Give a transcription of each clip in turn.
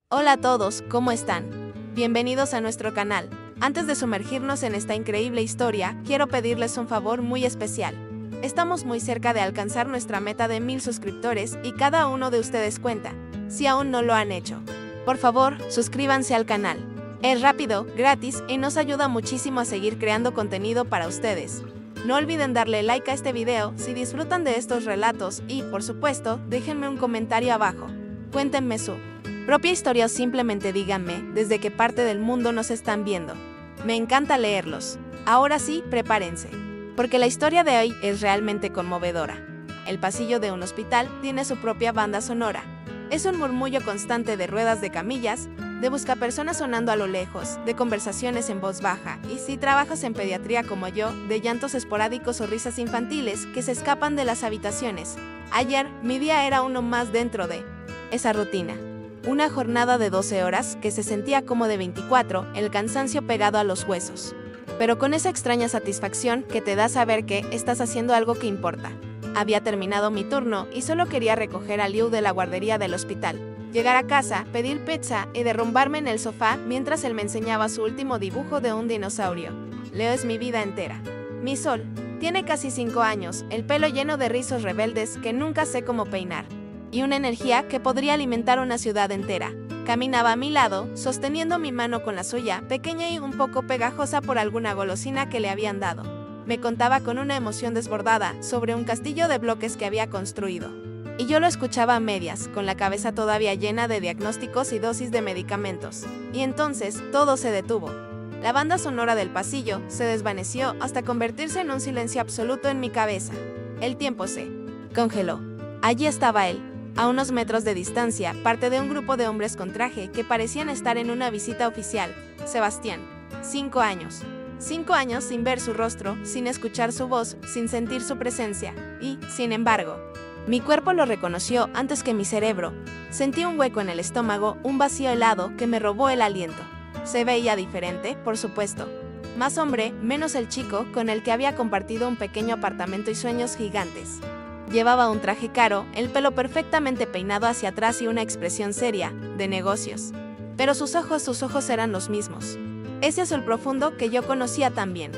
Hola a todos, ¿cómo están? Bienvenidos a nuestro canal. Antes de sumergirnos en esta increíble historia, quiero pedirles un favor muy especial. Estamos muy cerca de alcanzar nuestra meta de 1000 suscriptores y cada uno de ustedes cuenta, si aún no lo han hecho. Por favor, suscríbanse al canal. Es rápido, gratis y nos ayuda muchísimo a seguir creando contenido para ustedes. No olviden darle like a este video si disfrutan de estos relatos y, por supuesto, déjenme un comentario abajo. Cuéntenme su propia historia o simplemente díganme desde qué parte del mundo nos están viendo. Me encanta leerlos. Ahora sí, prepárense, porque la historia de hoy es realmente conmovedora. El pasillo de un hospital tiene su propia banda sonora. Es un murmullo constante de ruedas de camillas, de buscapersonas sonando a lo lejos, de conversaciones en voz baja, y si trabajas en pediatría como yo, de llantos esporádicos o risas infantiles que se escapan de las habitaciones. Ayer, mi día era uno más dentro de esa rutina. Una jornada de 12 horas que se sentía como de 24, el cansancio pegado a los huesos. Pero con esa extraña satisfacción que te da saber que estás haciendo algo que importa. Había terminado mi turno y solo quería recoger a Liu de la guardería del hospital. Llegar a casa, pedir pizza y derrumbarme en el sofá mientras él me enseñaba su último dibujo de un dinosaurio. Leo es mi vida entera. Mi sol. Tiene casi 5 años, el pelo lleno de rizos rebeldes que nunca sé cómo peinar. Y una energía que podría alimentar una ciudad entera. Caminaba a mi lado, sosteniendo mi mano con la suya, pequeña y un poco pegajosa por alguna golosina que le habían dado. Me contaba con una emoción desbordada sobre un castillo de bloques que había construido. Y yo lo escuchaba a medias, con la cabeza todavía llena de diagnósticos y dosis de medicamentos. Y entonces, todo se detuvo. La banda sonora del pasillo se desvaneció hasta convertirse en un silencio absoluto en mi cabeza. El tiempo se congeló. Allí estaba él, a unos metros de distancia, parte de un grupo de hombres con traje que parecían estar en una visita oficial. Sebastián. 5 años. 5 años sin ver su rostro, sin escuchar su voz, sin sentir su presencia. Y, sin embargo, mi cuerpo lo reconoció antes que mi cerebro. Sentí un hueco en el estómago, un vacío helado que me robó el aliento. Se veía diferente, por supuesto. Más hombre, menos el chico con el que había compartido un pequeño apartamento y sueños gigantes. Llevaba un traje caro, el pelo perfectamente peinado hacia atrás y una expresión seria, de negocios. Pero sus ojos eran los mismos. Ese azul profundo que yo conocía tan bien.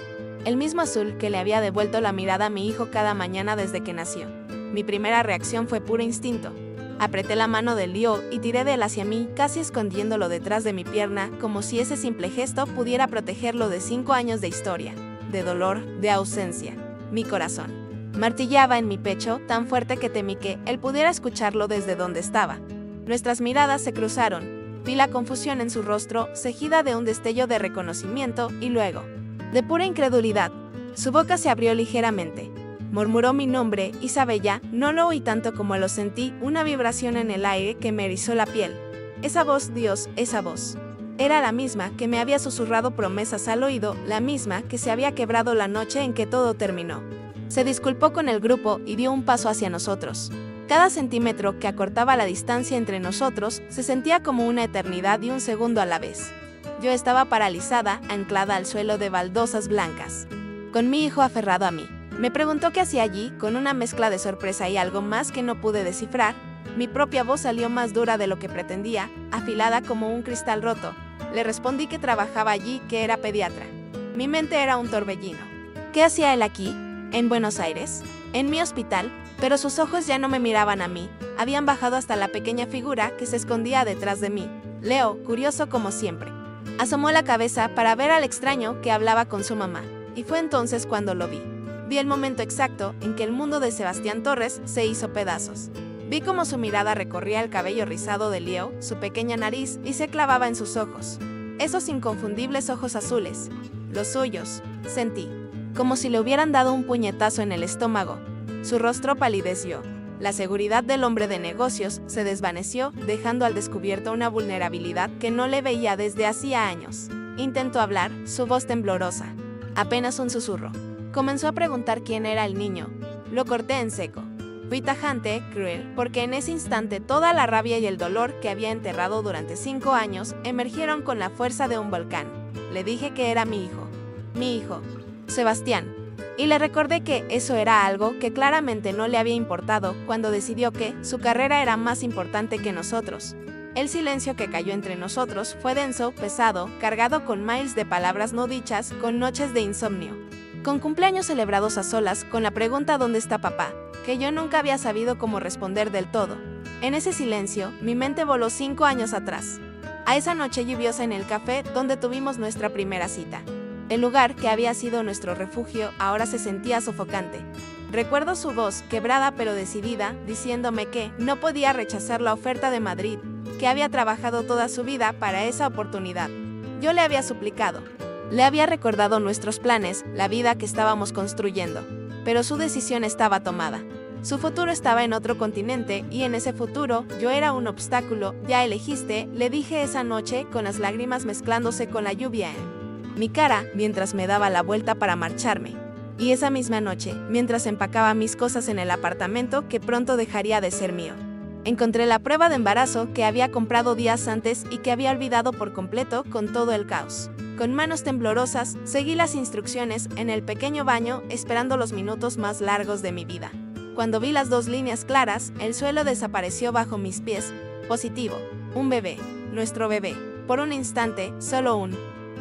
El mismo azul que le había devuelto la mirada a mi hijo cada mañana desde que nació. Mi primera reacción fue puro instinto. Apreté la mano de Leo y tiré de él hacia mí, casi escondiéndolo detrás de mi pierna, como si ese simple gesto pudiera protegerlo de 5 años de historia, de dolor, de ausencia. Mi corazón martillaba en mi pecho tan fuerte que temí que él pudiera escucharlo desde donde estaba. Nuestras miradas se cruzaron. Vi la confusión en su rostro, seguida de un destello de reconocimiento y luego, de pura incredulidad, su boca se abrió ligeramente. Murmuró mi nombre, Isabella. No lo oí tanto como lo sentí, una vibración en el aire que me erizó la piel. Esa voz, Dios, esa voz. Era la misma que me había susurrado promesas al oído, la misma que se había quebrado la noche en que todo terminó. Se disculpó con el grupo y dio un paso hacia nosotros. Cada centímetro que acortaba la distancia entre nosotros se sentía como una eternidad y un segundo a la vez. Yo estaba paralizada, anclada al suelo de baldosas blancas, con mi hijo aferrado a mí. Me preguntó qué hacía allí, con una mezcla de sorpresa y algo más que no pude descifrar. Mi propia voz salió más dura de lo que pretendía, afilada como un cristal roto. Le respondí que trabajaba allí, que era pediatra. Mi mente era un torbellino. ¿Qué hacía él aquí? ¿En Buenos Aires? ¿En mi hospital? Pero sus ojos ya no me miraban a mí. Habían bajado hasta la pequeña figura que se escondía detrás de mí. Leo, curioso como siempre, asomó la cabeza para ver al extraño que hablaba con su mamá. Y fue entonces cuando lo vi. Vi el momento exacto en que el mundo de Sebastián Torres se hizo pedazos. Vi cómo su mirada recorría el cabello rizado de Leo, su pequeña nariz, y se clavaba en sus ojos. Esos inconfundibles ojos azules. Los suyos, sentí. Como si le hubieran dado un puñetazo en el estómago. Su rostro palideció. La seguridad del hombre de negocios se desvaneció, dejando al descubierto una vulnerabilidad que no le veía desde hacía años. Intentó hablar, su voz temblorosa. Apenas un susurro. Comenzó a preguntar quién era el niño. Lo corté en seco. Fui tajante, cruel, porque en ese instante toda la rabia y el dolor que había enterrado durante 5 años emergieron con la fuerza de un volcán. Le dije que era mi hijo, Sebastián. Y le recordé que eso era algo que claramente no le había importado cuando decidió que su carrera era más importante que nosotros. El silencio que cayó entre nosotros fue denso, pesado, cargado con miles de palabras no dichas, con noches de insomnio, con cumpleaños celebrados a solas, con la pregunta ¿dónde está papá?, que yo nunca había sabido cómo responder del todo. En ese silencio, mi mente voló 5 años atrás, a esa noche lluviosa en el café donde tuvimos nuestra primera cita. El lugar que había sido nuestro refugio ahora se sentía sofocante. Recuerdo su voz, quebrada pero decidida, diciéndome que no podía rechazar la oferta de Madrid, que había trabajado toda su vida para esa oportunidad. Yo le había suplicado. Le había recordado nuestros planes, la vida que estábamos construyendo. Pero su decisión estaba tomada. Su futuro estaba en otro continente y en ese futuro yo era un obstáculo. Ya elegiste, le dije esa noche con las lágrimas mezclándose con la lluvia en mi cara mientras me daba la vuelta para marcharme. Y esa misma noche, mientras empacaba mis cosas en el apartamento que pronto dejaría de ser mío, encontré la prueba de embarazo que había comprado días antes y que había olvidado por completo con todo el caos. Con manos temblorosas, seguí las instrucciones en el pequeño baño esperando los minutos más largos de mi vida. Cuando vi las 2 líneas claras, el suelo desapareció bajo mis pies. Positivo. Un bebé. Nuestro bebé. Por un instante, solo un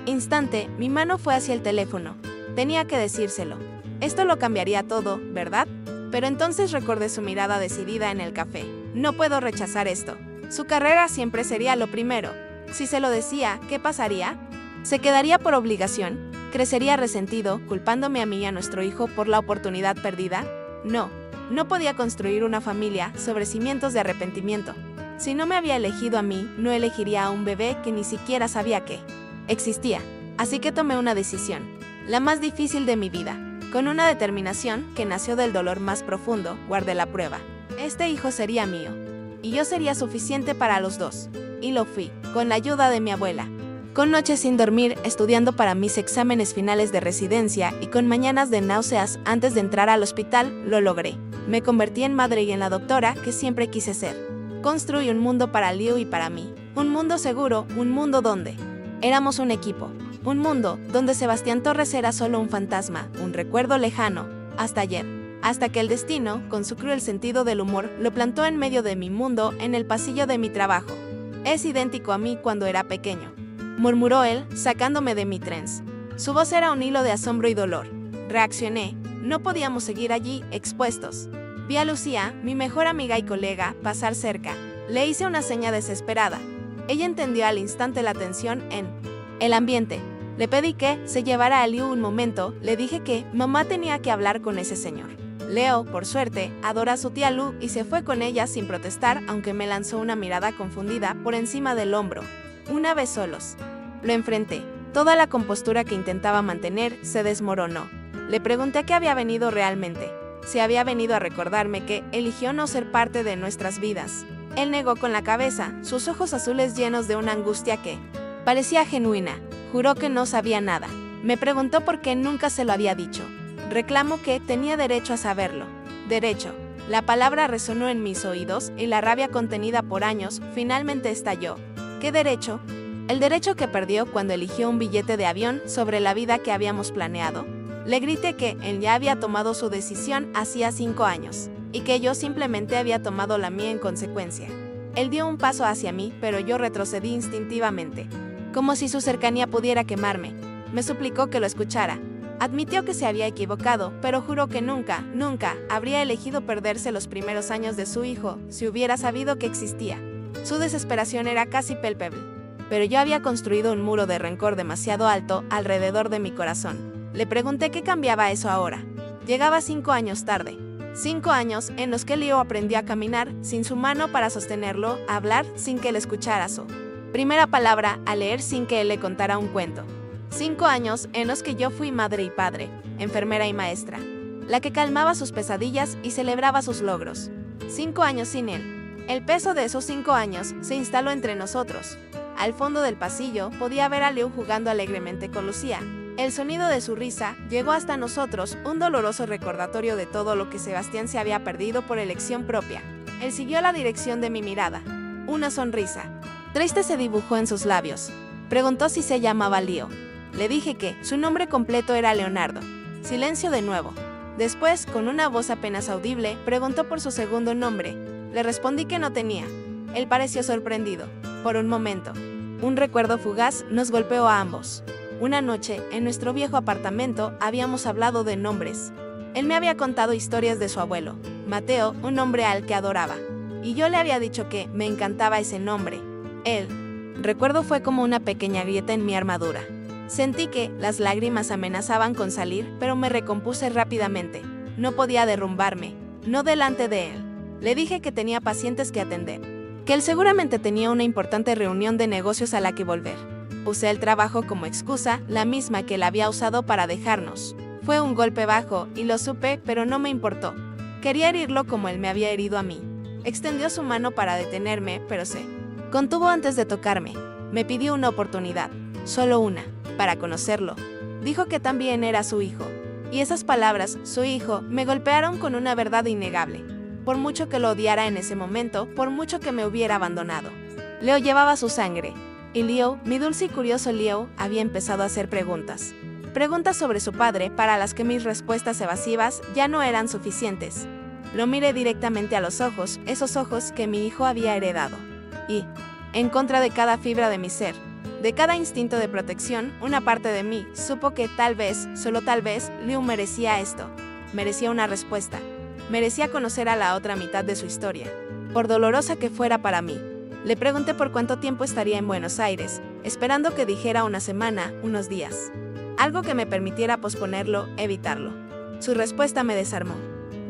instante, mi mano fue hacia el teléfono. Tenía que decírselo. Esto lo cambiaría todo, ¿verdad? Pero entonces recordé su mirada decidida en el café. No puedo rechazar esto. Su carrera siempre sería lo primero. Si se lo decía, ¿qué pasaría? ¿Se quedaría por obligación? ¿Crecería resentido, culpándome a mí y a nuestro hijo por la oportunidad perdida? No. No podía construir una familia sobre cimientos de arrepentimiento. Si no me había elegido a mí, no elegiría a un bebé que ni siquiera sabía que existía. Así que tomé una decisión, la más difícil de mi vida. Con una determinación que nació del dolor más profundo, guardé la prueba. Este hijo sería mío. Y yo sería suficiente para los dos. Y lo fui, con la ayuda de mi abuela. Con noches sin dormir, estudiando para mis exámenes finales de residencia y con mañanas de náuseas antes de entrar al hospital, lo logré. Me convertí en madre y en la doctora que siempre quise ser. Construí un mundo para Liu y para mí. Un mundo seguro, un mundo donde éramos un equipo. Un mundo donde Sebastián Torres era solo un fantasma, un recuerdo lejano, hasta ayer. Hasta que el destino, con su cruel sentido del humor, lo plantó en medio de mi mundo, en el pasillo de mi trabajo. Es idéntico a mí cuando era pequeño, murmuró él, sacándome de mi trance. Su voz era un hilo de asombro y dolor. Reaccioné. No podíamos seguir allí, expuestos. Vi a Lucía, mi mejor amiga y colega, pasar cerca. Le hice una seña desesperada. Ella entendió al instante la tensión en el ambiente. Le pedí que se llevara a Liu un momento. Le dije que mamá tenía que hablar con ese señor. Leo, por suerte, adora a su tía Lu y se fue con ella sin protestar, aunque me lanzó una mirada confundida por encima del hombro. Una vez solos, lo enfrenté. Toda la compostura que intentaba mantener se desmoronó. Le pregunté a qué había venido realmente. Si había venido a recordarme que eligió no ser parte de nuestras vidas. Él negó con la cabeza, sus ojos azules llenos de una angustia que parecía genuina. Juró que no sabía nada. Me preguntó por qué nunca se lo había dicho. Reclamó que tenía derecho a saberlo. Derecho. La palabra resonó en mis oídos y la rabia contenida por años finalmente estalló. ¿Qué derecho? El derecho que perdió cuando eligió un billete de avión sobre la vida que habíamos planeado. Le grité que él ya había tomado su decisión hacía 5 años, y que yo simplemente había tomado la mía en consecuencia. Él dio un paso hacia mí, pero yo retrocedí instintivamente, como si su cercanía pudiera quemarme. Me suplicó que lo escuchara. Admitió que se había equivocado, pero juró que nunca, nunca habría elegido perderse los primeros años de su hijo si hubiera sabido que existía. Su desesperación era casi palpable, pero yo había construido un muro de rencor demasiado alto alrededor de mi corazón. Le pregunté qué cambiaba eso ahora. Llegaba 5 años tarde. 5 años en los que Leo aprendió a caminar sin su mano para sostenerlo, a hablar sin que él escuchara su primera palabra, a leer sin que él le contara un cuento. 5 años en los que yo fui madre y padre, enfermera y maestra, la que calmaba sus pesadillas y celebraba sus logros. 5 años sin él. El peso de esos 5 años se instaló entre nosotros. Al fondo del pasillo podía ver a Leo jugando alegremente con Lucía. El sonido de su risa llegó hasta nosotros, un doloroso recordatorio de todo lo que Sebastián se había perdido por elección propia. Él siguió la dirección de mi mirada. Una sonrisa triste se dibujó en sus labios. Preguntó si se llamaba Leo. Le dije que su nombre completo era Leonardo. Silencio de nuevo. Después, con una voz apenas audible, preguntó por su segundo nombre. Le respondí que no tenía. Él pareció sorprendido. Por un momento, un recuerdo fugaz nos golpeó a ambos. Una noche, en nuestro viejo apartamento, habíamos hablado de nombres. Él me había contado historias de su abuelo, Mateo, un hombre al que adoraba. Y yo le había dicho que me encantaba ese nombre. Recuerdo fue como una pequeña grieta en mi armadura. Sentí que las lágrimas amenazaban con salir, pero me recompuse rápidamente. No podía derrumbarme, no delante de él. Le dije que tenía pacientes que atender, que él seguramente tenía una importante reunión de negocios a la que volver. Usé el trabajo como excusa, la misma que él había usado para dejarnos. Fue un golpe bajo, y lo supe, pero no me importó. Quería herirlo como él me había herido a mí. Extendió su mano para detenerme, pero se contuvo antes de tocarme. Me pidió una oportunidad, solo una, para conocerlo. Dijo que también era su hijo. Y esas palabras, su hijo, me golpearon con una verdad innegable. Por mucho que lo odiara en ese momento, por mucho que me hubiera abandonado. Leo llevaba su sangre. Y Leo, mi dulce y curioso Leo, había empezado a hacer preguntas. Preguntas sobre su padre para las que mis respuestas evasivas ya no eran suficientes. Lo miré directamente a los ojos, esos ojos que mi hijo había heredado. Y, en contra de cada fibra de mi ser, de cada instinto de protección, una parte de mí supo que tal vez, solo tal vez, Liu merecía esto. Merecía una respuesta. Merecía conocer a la otra mitad de su historia, por dolorosa que fuera para mí. Le pregunté por cuánto tiempo estaría en Buenos Aires, esperando que dijera una semana, unos días. Algo que me permitiera posponerlo, evitarlo. Su respuesta me desarmó.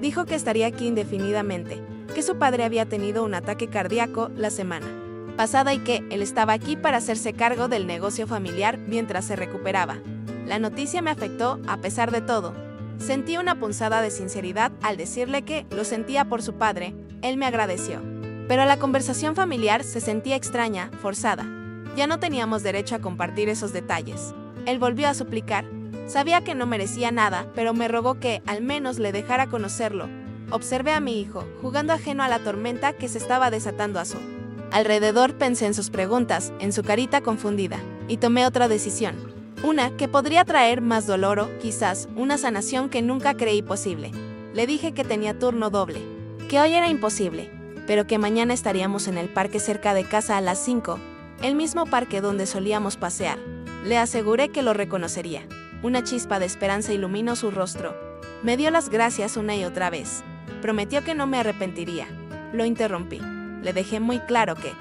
Dijo que estaría aquí indefinidamente, que su padre había tenido un ataque cardíaco la semana pasada y que él estaba aquí para hacerse cargo del negocio familiar mientras se recuperaba. La noticia me afectó a pesar de todo. Sentí una punzada de sinceridad al decirle que lo sentía por su padre. Él me agradeció. Pero la conversación familiar se sentía extraña, forzada. Ya no teníamos derecho a compartir esos detalles. Él volvió a suplicar. Sabía que no merecía nada, pero me rogó que al menos le dejara conocerlo. Observé a mi hijo, jugando ajeno a la tormenta que se estaba desatando a su alrededor. Pensé en sus preguntas, en su carita confundida, y tomé otra decisión. Una que podría traer más dolor o, quizás, una sanación que nunca creí posible. Le dije que tenía turno doble, que hoy era imposible, pero que mañana estaríamos en el parque cerca de casa a las 5, el mismo parque donde solíamos pasear. Le aseguré que lo reconocería. Una chispa de esperanza iluminó su rostro. Me dio las gracias una y otra vez. Prometió que no me arrepentiría. Lo interrumpí. Le dejé muy claro que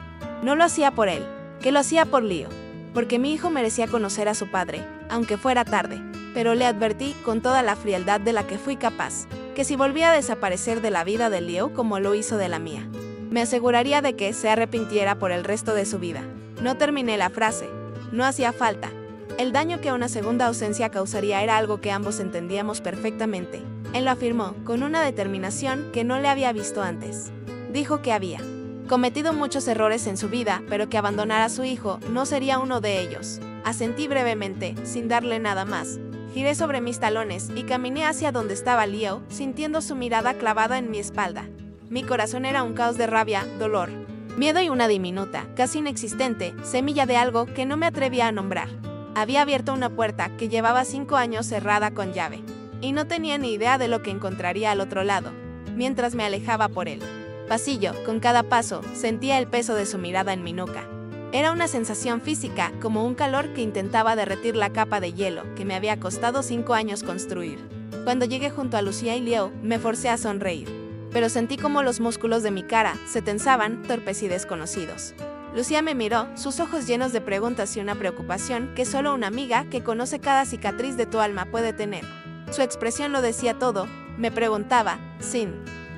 no lo hacía por él, que lo hacía por Leo, porque mi hijo merecía conocer a su padre, aunque fuera tarde. Pero le advertí con toda la frialdad de la que fui capaz, que si volvía a desaparecer de la vida de Leo como lo hizo de la mía, me aseguraría de que se arrepintiera por el resto de su vida. No terminé la frase. No hacía falta. El daño que una segunda ausencia causaría era algo que ambos entendíamos perfectamente. Él lo afirmó, con una determinación que no le había visto antes. Dijo que había cometido muchos errores en su vida, pero que abandonar a su hijo no sería uno de ellos. Asentí brevemente, sin darle nada más. Giré sobre mis talones y caminé hacia donde estaba Leo, sintiendo su mirada clavada en mi espalda. Mi corazón era un caos de rabia, dolor, miedo y una diminuta, casi inexistente, semilla de algo que no me atrevía a nombrar. Había abierto una puerta que llevaba 5 años cerrada con llave, y no tenía ni idea de lo que encontraría al otro lado, mientras me alejaba por él. Pasillo, con cada paso, sentía el peso de su mirada en mi nuca. Era una sensación física, como un calor que intentaba derretir la capa de hielo que me había costado 5 años construir. Cuando llegué junto a Lucía y Leo, me forcé a sonreír, pero sentí como los músculos de mi cara se tensaban, torpes y desconocidos. Lucía me miró, sus ojos llenos de preguntas y una preocupación que solo una amiga que conoce cada cicatriz de tu alma puede tener. Su expresión lo decía todo. Me preguntaba, sin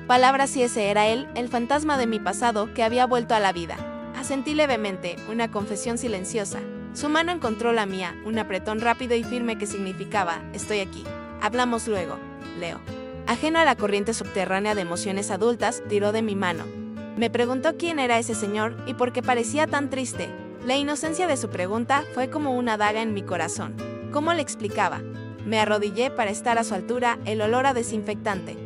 palabras, si ese era él, el fantasma de mi pasado que había vuelto a la vida. Asentí levemente, una confesión silenciosa. Su mano encontró la mía, un apretón rápido y firme que significaba, estoy aquí. Hablamos luego, Leo. Ajeno a la corriente subterránea de emociones adultas, tiró de mi mano. Me preguntó quién era ese señor y por qué parecía tan triste. La inocencia de su pregunta fue como una daga en mi corazón. ¿Cómo le explicaba? Me arrodillé para estar a su altura, el olor a desinfectante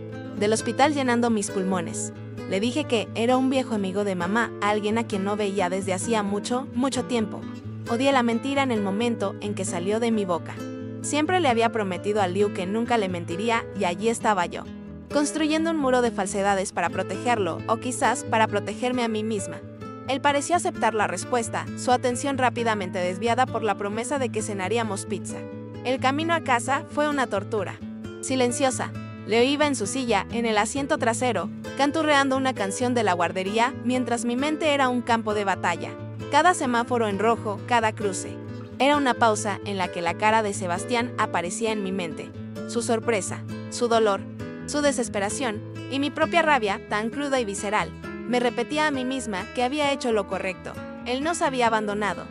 del hospital llenando mis pulmones. Le dije que era un viejo amigo de mamá, alguien a quien no veía desde hacía mucho, mucho tiempo. Odié la mentira en el momento en que salió de mi boca. Siempre le había prometido a Liu que nunca le mentiría y allí estaba yo, construyendo un muro de falsedades para protegerlo, o quizás para protegerme a mí misma. Él pareció aceptar la respuesta, su atención rápidamente desviada por la promesa de que cenaríamos pizza. El camino a casa fue una tortura. Silenciosa, Leo iba en su silla, en el asiento trasero, canturreando una canción de la guardería, mientras mi mente era un campo de batalla. Cada semáforo en rojo, cada cruce. Era una pausa en la que la cara de Sebastián aparecía en mi mente. Su sorpresa, su dolor, su desesperación y mi propia rabia, tan cruda y visceral. Me repetía a mí misma que había hecho lo correcto. Él nos había abandonado.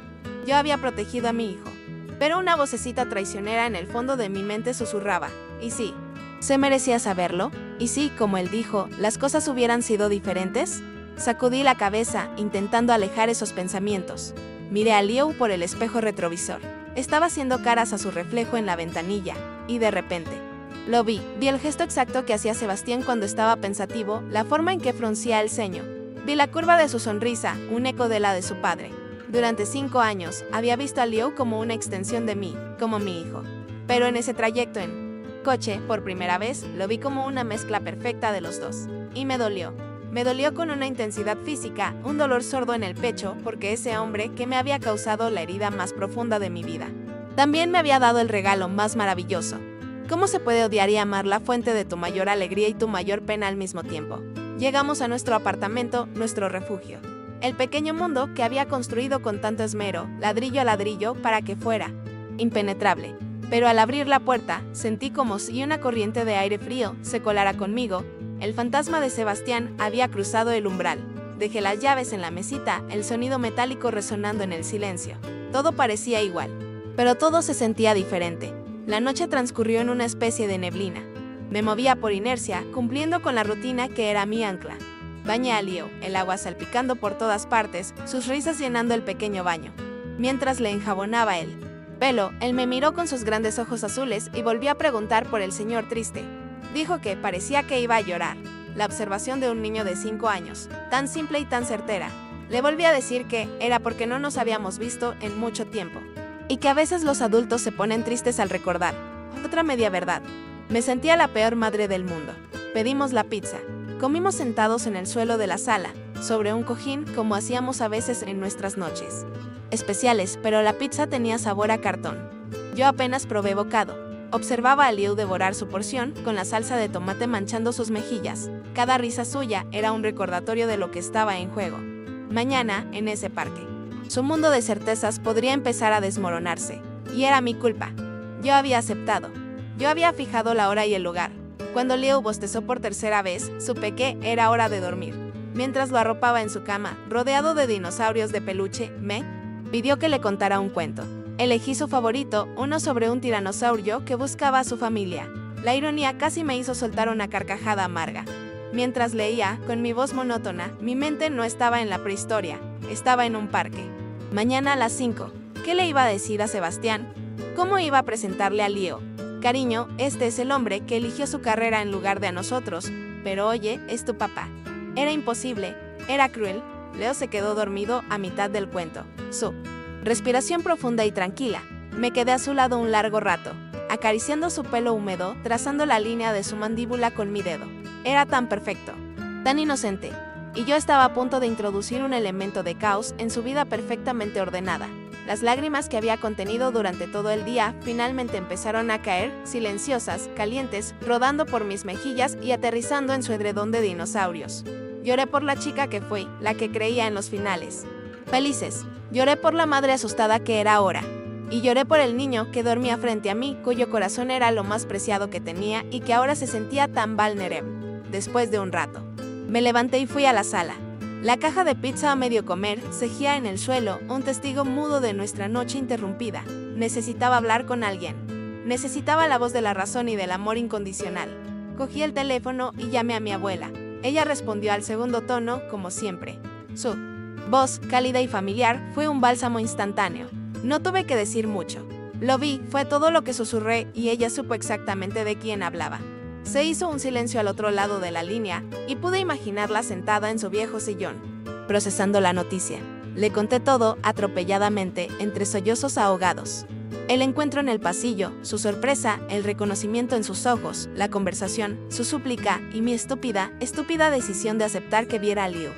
Yo había protegido a mi hijo. Pero una vocecita traicionera en el fondo de mi mente susurraba. ¿Y sí? ¿Se merecía saberlo? ¿Y si, como él dijo, las cosas hubieran sido diferentes? Sacudí la cabeza, intentando alejar esos pensamientos. Miré a Liu por el espejo retrovisor. Estaba haciendo caras a su reflejo en la ventanilla, y de repente lo vi el gesto exacto que hacía Sebastián cuando estaba pensativo, la forma en que fruncía el ceño. Vi la curva de su sonrisa, un eco de la de su padre. Durante 5 años, había visto a Liu como una extensión de mí, como mi hijo. Pero en ese trayecto en coche, por primera vez, lo vi como una mezcla perfecta de los dos. Y me dolió. Me dolió con una intensidad física, un dolor sordo en el pecho, porque ese hombre que me había causado la herida más profunda de mi vida, también me había dado el regalo más maravilloso. ¿Cómo se puede odiar y amar la fuente de tu mayor alegría y tu mayor pena al mismo tiempo? Llegamos a nuestro apartamento, nuestro refugio. El pequeño mundo que había construido con tanto esmero, ladrillo a ladrillo, para que fuera impenetrable. Pero al abrir la puerta, sentí como si una corriente de aire frío se colara conmigo. El fantasma de Sebastián había cruzado el umbral. Dejé las llaves en la mesita, el sonido metálico resonando en el silencio. Todo parecía igual, pero todo se sentía diferente. La noche transcurrió en una especie de neblina. Me movía por inercia, cumpliendo con la rutina que era mi ancla. Bañé a Leo, el agua salpicando por todas partes, sus risas llenando el pequeño baño. Mientras le enjabonaba el pelo, él me miró con sus grandes ojos azules y volvió a preguntar por el señor triste. Dijo que parecía que iba a llorar. La observación de un niño de 5 años, tan simple y tan certera. Le volví a decir que era porque no nos habíamos visto en mucho tiempo. Y que a veces los adultos se ponen tristes al recordar. Otra media verdad. Me sentía la peor madre del mundo. Pedimos la pizza. Comimos sentados en el suelo de la sala, sobre un cojín como hacíamos a veces en nuestras noches especiales, pero la pizza tenía sabor a cartón. Yo apenas probé bocado. Observaba a Liu devorar su porción, con la salsa de tomate manchando sus mejillas. Cada risa suya era un recordatorio de lo que estaba en juego. Mañana, en ese parque. Su mundo de certezas podría empezar a desmoronarse. Y era mi culpa. Yo había aceptado. Yo había fijado la hora y el lugar. Cuando Liu bostezó por tercera vez, supe que era hora de dormir. Mientras lo arropaba en su cama, rodeado de dinosaurios de peluche, me pidió que le contara un cuento. Elegí su favorito, uno sobre un tiranosaurio que buscaba a su familia. La ironía casi me hizo soltar una carcajada amarga. Mientras leía, con mi voz monótona, mi mente no estaba en la prehistoria, estaba en un parque. Mañana a las 5. ¿Qué le iba a decir a Sebastián? ¿Cómo iba a presentarle a Leo? Cariño, este es el hombre que eligió su carrera en lugar de a nosotros, pero oye, es tu papá. Era imposible, era cruel. Leo se quedó dormido a mitad del cuento. Su respiración profunda y tranquila. Me quedé a su lado un largo rato, acariciando su pelo húmedo, trazando la línea de su mandíbula con mi dedo. Era tan perfecto, tan inocente, y yo estaba a punto de introducir un elemento de caos en su vida perfectamente ordenada. Las lágrimas que había contenido durante todo el día finalmente empezaron a caer, silenciosas, calientes, rodando por mis mejillas y aterrizando en su edredón de dinosaurios. Lloré por la chica que fui, la que creía en los finales felices. Lloré por la madre asustada que era ahora. Y lloré por el niño que dormía frente a mí, cuyo corazón era lo más preciado que tenía y que ahora se sentía tan vulnerable. Después de un rato, me levanté y fui a la sala. La caja de pizza a medio comer cejía en el suelo, un testigo mudo de nuestra noche interrumpida. Necesitaba hablar con alguien. Necesitaba la voz de la razón y del amor incondicional. Cogí el teléfono y llamé a mi abuela. Ella respondió al segundo tono, como siempre. Su voz, cálida y familiar, fue un bálsamo instantáneo. No tuve que decir mucho. Lo vi, fue todo lo que susurré y ella supo exactamente de quién hablaba. Se hizo un silencio al otro lado de la línea y pude imaginarla sentada en su viejo sillón, procesando la noticia. Le conté todo atropelladamente, entre sollozos ahogados. El encuentro en el pasillo, su sorpresa, el reconocimiento en sus ojos, la conversación, su súplica y mi estúpida decisión de aceptar que viera a Liu.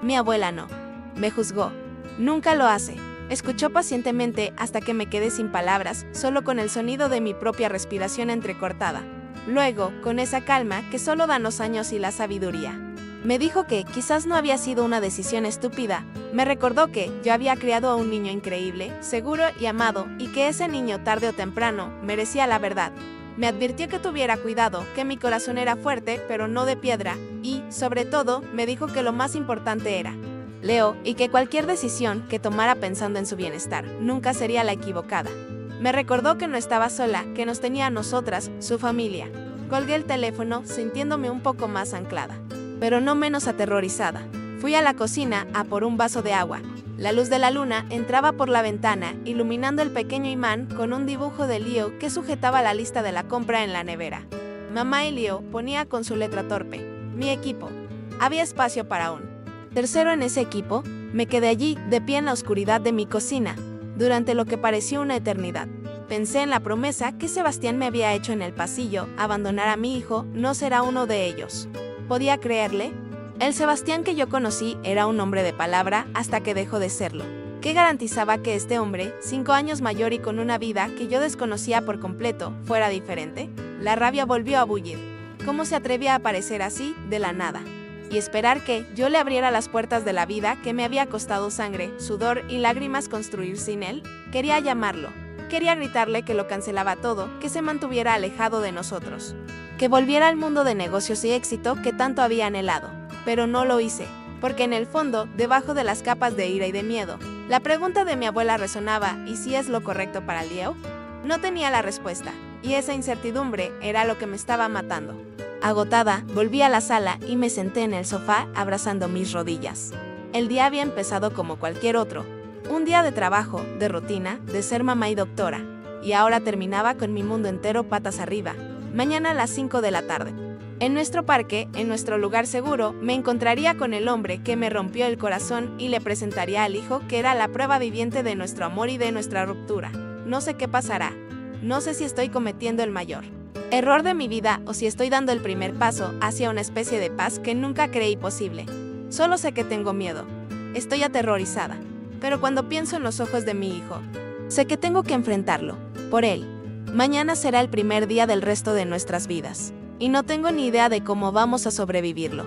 Mi abuela no Me juzgó. Nunca lo hace. Escuchó pacientemente hasta que me quedé sin palabras, solo con el sonido de mi propia respiración entrecortada. Luego, con esa calma que solo dan los años y la sabiduría, me dijo que quizás no había sido una decisión estúpida. Me recordó que yo había criado a un niño increíble, seguro y amado, y que ese niño tarde o temprano merecía la verdad. Me advirtió que tuviera cuidado, que mi corazón era fuerte, pero no de piedra, y, sobre todo, me dijo que lo más importante era Leo, y que cualquier decisión que tomara pensando en su bienestar nunca sería la equivocada. Me recordó que no estaba sola, que nos tenía a nosotras, su familia. Colgué el teléfono, sintiéndome un poco más anclada, pero no menos aterrorizada. Fui a la cocina a por un vaso de agua. La luz de la luna entraba por la ventana, iluminando el pequeño imán con un dibujo de Leo que sujetaba la lista de la compra en la nevera. Mamá y Leo ponía con su letra torpe: mi equipo. Había espacio para un tercero en ese equipo. Me quedé allí, de pie en la oscuridad de mi cocina, durante lo que pareció una eternidad. Pensé en la promesa que Sebastián me había hecho en el pasillo: abandonar a mi hijo no será uno de ellos. ¿Podía creerle? El Sebastián que yo conocí era un hombre de palabra hasta que dejó de serlo. ¿Qué garantizaba que este hombre, 5 años mayor y con una vida que yo desconocía por completo, fuera diferente? La rabia volvió a bullir. ¿Cómo se atrevía a aparecer así, de la nada? Y esperar que yo le abriera las puertas de la vida que me había costado sangre, sudor y lágrimas construir sin él. Quería llamarlo. Quería gritarle que lo cancelaba todo, que se mantuviera alejado de nosotros, que volviera al mundo de negocios y éxito que tanto había anhelado. Pero no lo hice, porque en el fondo, debajo de las capas de ira y de miedo, la pregunta de mi abuela resonaba: ¿y si es lo correcto para Leo? No tenía la respuesta, y esa incertidumbre era lo que me estaba matando. Agotada, volví a la sala y me senté en el sofá abrazando mis rodillas. El día había empezado como cualquier otro. Un día de trabajo, de rutina, de ser mamá y doctora. Y ahora terminaba con mi mundo entero patas arriba. Mañana a las 5 de la tarde. En nuestro parque, en nuestro lugar seguro, me encontraría con el hombre que me rompió el corazón y le presentaría al hijo que era la prueba viviente de nuestro amor y de nuestra ruptura. No sé qué pasará. No sé si estoy cometiendo el mayor error de mi vida o si estoy dando el primer paso hacia una especie de paz que nunca creí posible. Solo sé que tengo miedo. Estoy aterrorizada. Pero cuando pienso en los ojos de mi hijo, sé que tengo que enfrentarlo. Por él. Mañana será el primer día del resto de nuestras vidas. Y no tengo ni idea de cómo vamos a sobrevivirlo.